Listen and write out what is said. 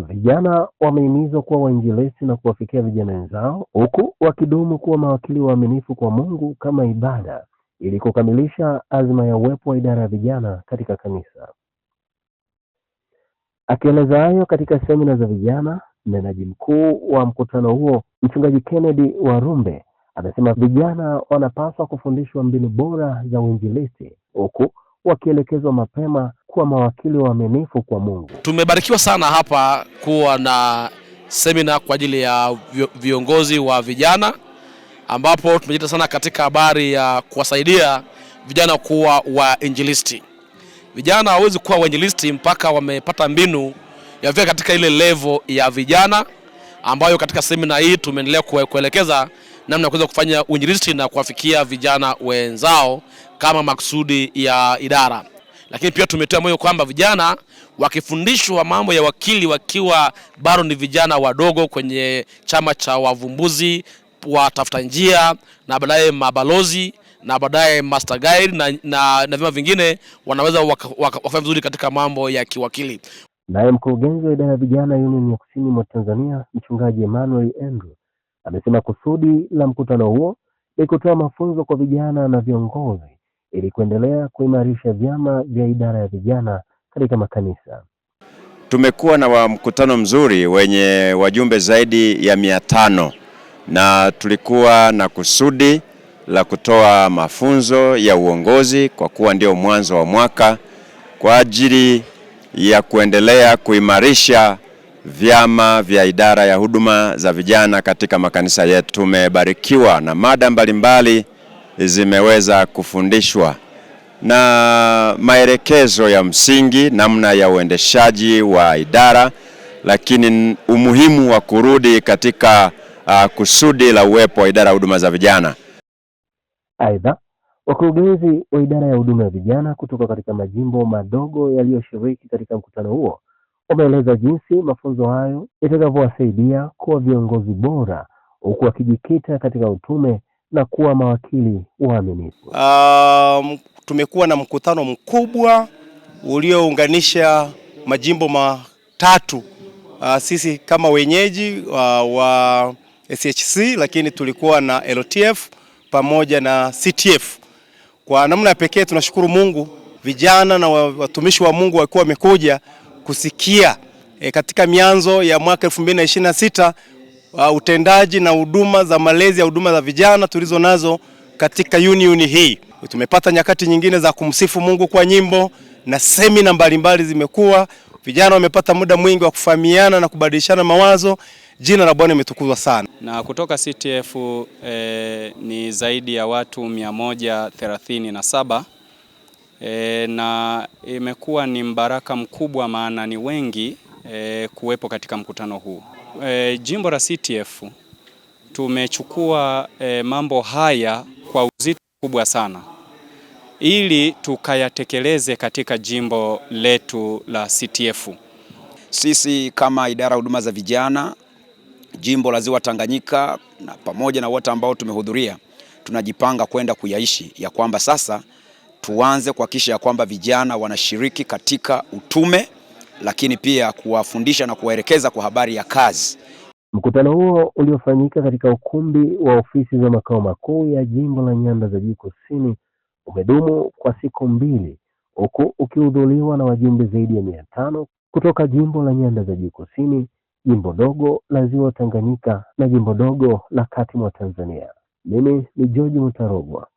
Vijana wamehimizwa kuwa wainjilisti na kuwafikia vijana wenzao, huku wakidumu kuwa mawakili waaminifu kwa Mungu kama ibada, ili kukamilisha azma ya uwepo wa idara ya vijana katika kanisa. Akieleza hayo katika semina za vijana, mnenaji mkuu wa mkutano huo, Mchungaji Kennedy Warumbe, anasema vijana wanapaswa kufundishwa mbinu bora za uinjilisti, huku wakielekezwa mapema kuwa mawakili waaminifu kwa Mungu. Tumebarikiwa sana hapa kuwa na semina kwa ajili ya viongozi wa vijana, ambapo tumejita sana katika habari ya kuwasaidia vijana kuwa wainjilisti. Vijana hawezi kuwa wainjilisti mpaka wamepata mbinu ya vya katika ile level ya vijana, ambayo katika semina hii tumeendelea kuelekeza namna ya kuweza kufanya uinjilisti na kuwafikia vijana wenzao kama maksudi ya idara. Lakini pia tumetoa moyo kwamba vijana wakifundishwa mambo ya wakili wakiwa bado ni vijana wadogo kwenye chama cha wavumbuzi, watafuta njia, na baadaye mabalozi, na baadaye master guide na vyama vingine, wanaweza wakafanya vizuri katika mambo ya kiwakili. Naye mkurugenzi wa idara ya vijana Union ya Kusini mwa Tanzania, Mchungaji Emmanuel Andrew, amesema kusudi la mkutano huo ni kutoa mafunzo kwa vijana na viongozi ili kuendelea kuimarisha vyama vya idara ya vijana katika makanisa. Tumekuwa na mkutano mzuri wenye wajumbe zaidi ya 500 na tulikuwa na kusudi la kutoa mafunzo ya uongozi kwa kuwa ndio mwanzo wa mwaka kwa ajili ya kuendelea kuimarisha vyama vya idara ya huduma za vijana katika makanisa yetu. Tumebarikiwa na mada mbalimbali zimeweza kufundishwa na maelekezo ya msingi namna ya uendeshaji wa idara, lakini umuhimu wa kurudi katika kusudi la uwepo wa idara ya huduma za vijana. Aidha, wakurugenzi wa idara ya huduma ya vijana kutoka katika majimbo madogo yaliyoshiriki katika mkutano huo wameeleza jinsi mafunzo hayo yatakavyowasaidia kuwa viongozi bora, huku wakijikita katika utume na kuwa mawakili waaminifu. Tumekuwa na mkutano mkubwa uliounganisha majimbo matatu. Sisi kama wenyeji wa SHC, lakini tulikuwa na LTF pamoja na CTF. Kwa namna pekee tunashukuru Mungu, vijana na watumishi wa Mungu walikuwa wamekuja kusikia katika mianzo ya mwaka 2026 utendaji na huduma za malezi ya huduma za vijana tulizo nazo katika union hii. Tumepata nyakati nyingine za kumsifu Mungu kwa nyimbo na semina mbalimbali zimekuwa. Vijana wamepata muda mwingi wa kufahamiana na kubadilishana mawazo. Jina la Bwana limetukuzwa sana. Na kutoka CTF ni zaidi ya watu 137 na imekuwa ni mbaraka mkubwa, maana ni wengi kuwepo katika mkutano huu. Jimbo la CTF tumechukua mambo haya kwa uzito mkubwa sana ili tukayatekeleze katika jimbo letu la CTF. Sisi kama idara ya huduma za vijana jimbo la Ziwa Tanganyika na pamoja na wote ambao tumehudhuria, tunajipanga kwenda kuyaishi ya kwamba sasa tuanze kuhakikisha ya kwamba vijana wanashiriki katika utume, lakini pia kuwafundisha na kuwaelekeza kwa habari ya kazi. Mkutano huo uliofanyika katika ukumbi wa ofisi za makao makuu ya jimbo la Nyanda za Juu Kusini umedumu kwa siku 2, huku ukihudhuriwa na wajumbe zaidi ya 500 kutoka jimbo la Nyanda za Juu Kusini, jimbo dogo la Ziwa Tanganyika na jimbo dogo la Kati mwa Tanzania. Mimi ni George Mutarogwa.